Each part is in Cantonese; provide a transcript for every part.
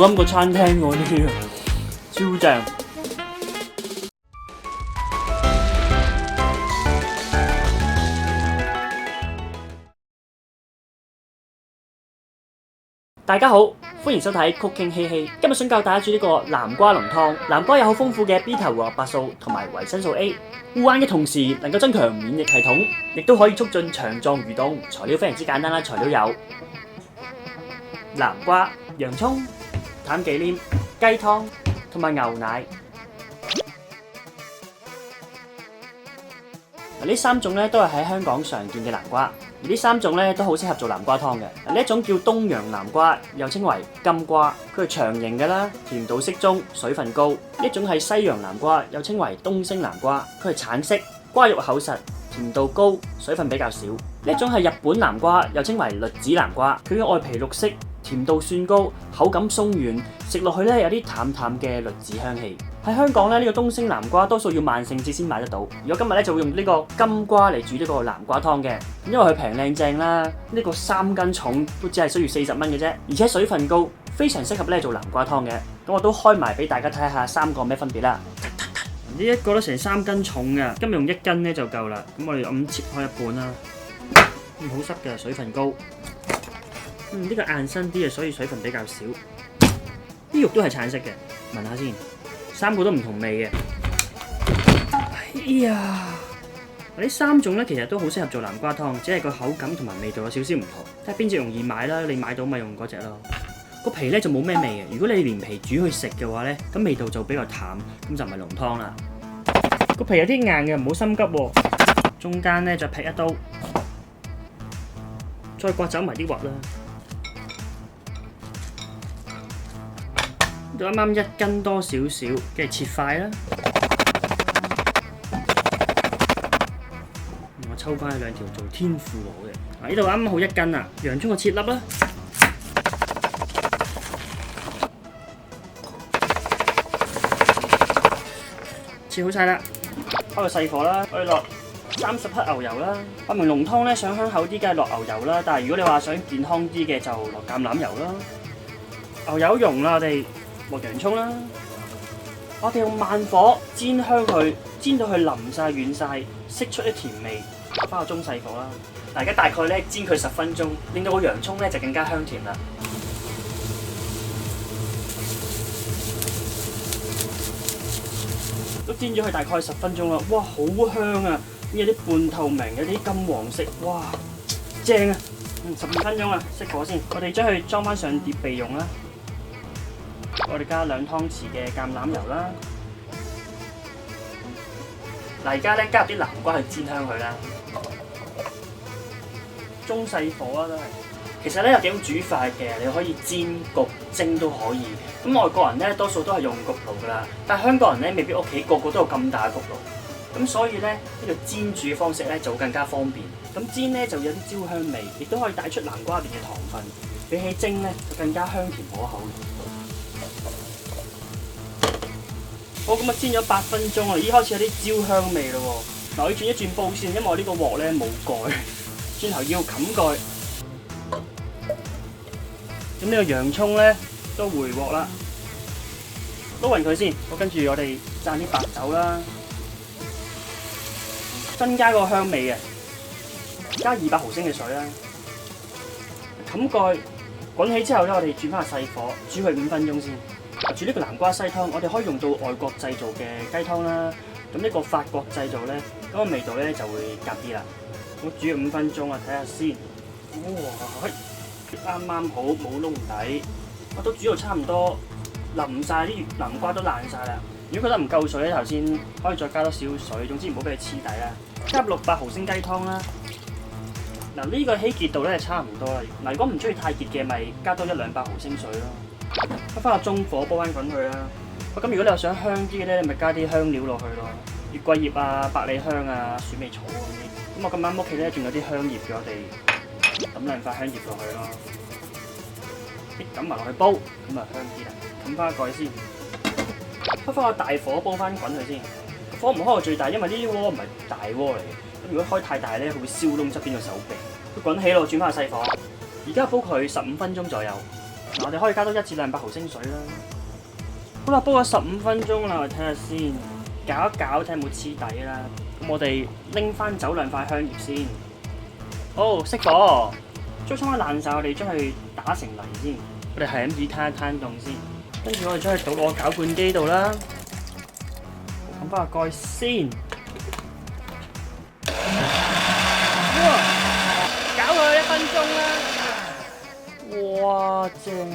冧過餐廳嗰啲，超正。大家好，歡迎收睇 Cooking 希希。今日想教大家煮呢個南瓜濃湯。南瓜有好豐富嘅 β 胡蘿蔔素同埋維生素 A， 護眼嘅同時能夠增強免疫系統，亦都可以促進腸臟蠕動。材料非常之簡單啦，材料有南瓜、洋葱、淡忌廉、雞湯同埋牛奶。呢三種咧都係喺香港常見嘅南瓜，而呢三種咧都好適合做南瓜湯嘅。呢一種叫東洋南瓜，又稱為金瓜，佢係長形嘅啦，甜度適中，水分高。呢一種係西洋南瓜，又稱為東星南瓜，佢係橙色，瓜肉厚實，甜度高，水分比較少。呢一種係日本南瓜，又稱為栗子南瓜，佢嘅外皮綠色，甜度算高，口感鬆軟，食落去咧有啲淡淡嘅栗子香氣。喺香港咧，呢個東星南瓜多數要萬聖節先買得到。而我今日咧就會用呢個金瓜嚟煮呢個南瓜湯嘅，因為佢平靚正啦。呢個3斤重都只係需要40蚊嘅啫，而且水分高，非常適合咧做南瓜湯嘅。咁我都開埋俾大家睇下3個咩分別啦。呢一個都成3斤重嘅，今日用1斤咧就夠啦。咁我哋咁切開一半啦，好濕嘅，水分高。呢個硬身啲嘅，所以水分比較少。啲肉都係橙色嘅，聞下先。3個都唔同味嘅。哎呀，呢3種咧其實都好適合做南瓜湯，只係個口感同埋味道有少少唔同。睇下邊隻容易買啦，你買到咪用嗰隻咯。個皮咧就冇咩味嘅，如果你連皮煮去食嘅話咧，咁味道就比較淡，咁就唔係濃湯啦。個皮有啲硬嘅，唔好心急喎。中間咧再劈一刀，再刮走埋啲核啦。到啱啱1斤多少少，跟住切塊啦。我抽翻去2條做天婦羅嘅。呢度啱啱好1斤啊！洋葱我切粒啦，切好晒啦。開個細火啦，我哋落30克牛油啦。我明濃湯咧想香口啲，梗係落牛油啦。但係如果你話想健康啲嘅，就落橄欖油啦。牛油溶啦，我哋落洋葱啦，我哋用慢火煎香佢，煎到佢腍晒軟晒，釋出啲甜味，翻個中細火啦。而家大概咧煎佢10分鐘，令到個洋葱咧就更加香甜啦。都煎咗佢大概10分鐘啦，哇，好香啊！有啲半透明，有啲金黃色，哇，正啊！12分鐘啦，熄火先。我哋將佢裝翻上碟備用啦。我哋加2湯匙嘅橄欖油啦。嗱，而家咧加入啲南瓜去煎香佢啦。中細火啦都係。其實咧有幾種煮法嘅，你可以煎、焗、蒸都可以。咁外國人咧多數都係用焗爐噶啦，但係香港人咧未必屋企個個都有咁大嘅焗爐。咁所以咧呢個煎煮嘅方式咧就會更加方便。咁煎咧就有啲焦香味，亦都可以帶出南瓜入邊嘅糖分，比起蒸咧就更加香甜可口。好，咁啊煎咗8分鐘啦，已經開始有啲焦香味啦喎。嗱，我要轉一轉煲先，因為我呢個鑊咧冇蓋，轉頭要冚蓋。咁呢個洋葱咧都回鑊啦，撈勻佢先。跟住我哋灒啲白酒啦，增加個香味嘅。加200毫升嘅水啦，冚蓋滾起之後咧，我哋轉翻個細火，煮佢5分鐘先。煮呢個南瓜西湯，我哋可以用到外國製造嘅雞湯啦。咁呢個法國製造咧，咁個味道咧就會夾啲啦。我煮咗5分鐘啊，睇下先。哇，啱啱好冇窿底，我都煮到差唔多腍晒，啲南瓜都爛晒啦。如果覺得唔夠水咧，頭先可以再加多少水，總之唔好俾佢黐底啦。加入600毫升雞湯啦。嗱，呢個起結度咧差唔多啦。嗱，如果唔中意太結嘅，咪加多100-200毫升水咯。開翻個中火煲翻滾佢啦。咁如果你又想香啲嘅咧，你咪加啲香料落去咯，月桂葉啊、百里香啊、鼠尾草嗰啲。咁我咁啱屋企咧仲有啲香葉嘅，我哋抌2塊香葉落去咯。抌埋落去煲，咁啊香啲啦。冚翻個蓋先，開翻個大火煲翻滾佢先。火唔開到最大，因為呢啲鍋唔係大鍋嚟嘅。咁如果開太大咧，佢會燒燶側邊個手臂。佢滾起咯，轉翻個細火。而家煲佢15分鐘左右。嗱，我哋可以加多1至2百毫升水啦。好啦，煲咗15分鐘啦，我哋睇下先，搞一搞睇有冇黐底啦。咁我哋拎翻走2塊香葉先。好，熄火。將葱花爛晒，我哋將佢打成泥先。我哋係咁意攤一攤凍先，跟住我哋將佢倒落個攪拌機度啦。冚翻個蓋先。哇！搞佢1分鐘啦。哇，正啊！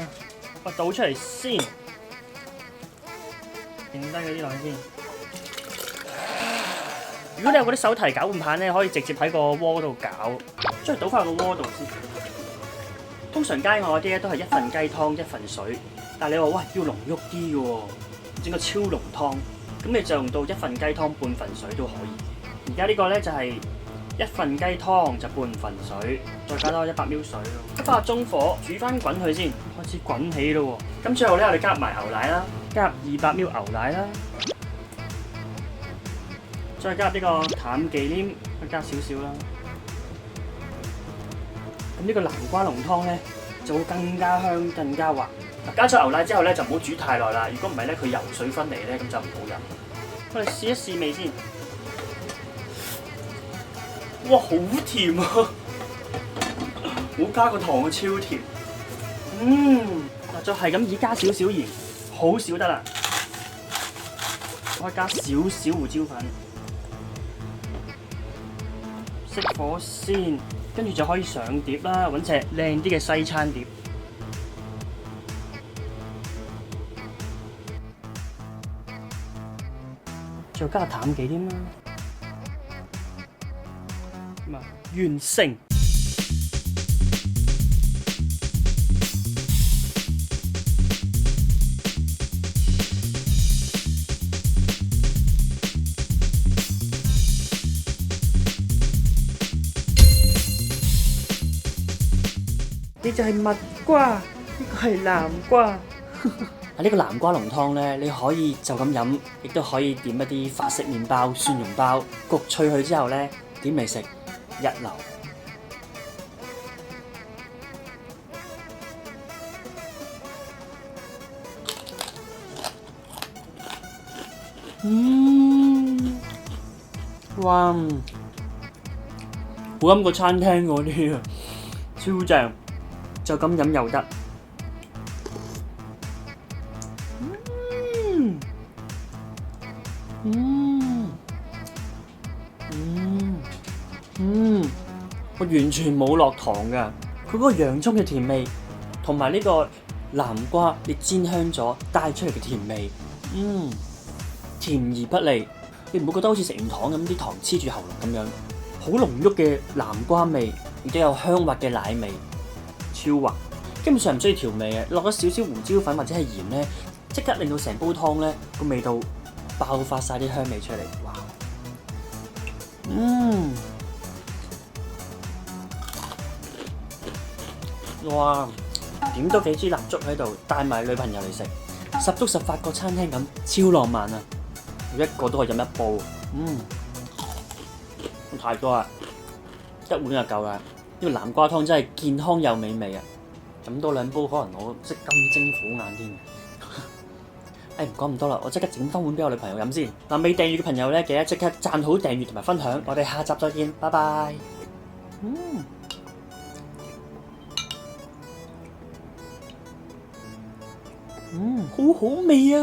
我倒出嚟先，剩低嗰啲落去先。如果你有嗰啲手提攪拌棒咧，可以直接喺個鍋度攪，將佢倒翻個鍋度先。通常街外嗰啲咧都係1份雞湯1份水，但係你話喂要濃郁啲嘅喎，整個超濃湯，咁你就用到1份雞湯半份水都可以。而家呢個咧就係1份雞湯就半份水，再加多100 ml 水咯。開翻個中火煮翻滾佢先，開始滾起咯喎。咁最後咧我哋加埋牛奶啦，加入200 ml 牛奶啦，再加入呢個淡忌廉，加少少啦。咁呢個南瓜濃湯咧就會更加香、更加滑。加咗牛奶之後咧就唔好煮太耐啦，如果唔係咧佢油水分離咧咁就唔好飲。我哋試一試味先。哇，好甜啊！冇加個糖啊，超甜。嗱，就係咁以加少少鹽，好少得啦。可以加少少胡椒粉，熄火先。跟住就可以上碟啦，揾隻靚啲嘅西餐碟。再加淡忌廉啦，咁啊完成。呢就係蜜瓜，呢個係南瓜。呢個南瓜濃湯咧，你可以就咁飲，亦都可以點一啲法式麵包、蒜蓉包，焗脆佢之後咧，點嚟食一流。哇！好飲過餐廳嗰啲啊，超正！就咁飲又得。我完全冇落糖㗎，佢嗰個洋葱嘅甜味，同埋呢個南瓜你煎香咗帶出嚟嘅甜味，甜而不膩，你唔會覺得好似食完糖咁啲糖黐住喉嚨咁樣，好濃郁嘅南瓜味，亦都有香滑嘅奶味，超滑，基本上唔需要調味嘅，落咗少少胡椒粉或者係鹽咧，即刻令到成煲湯咧個味道爆發晒啲香味出嚟，哇！哇！點多幾支蠟燭喺度，帶埋女朋友嚟食，10足10法國餐廳咁，超浪漫啊！一個都可以飲一煲，太多啦，一碗就夠啦。呢個南瓜湯真係健康又美味啊！飲多2煲，可能我識金睛火眼添。唔講咁多啦，我即刻整翻碗俾我女朋友飲先。嗱，未訂閱嘅朋友咧，記得即刻讚好、訂閱同埋分享。我哋下集再見，拜拜。好好味啊！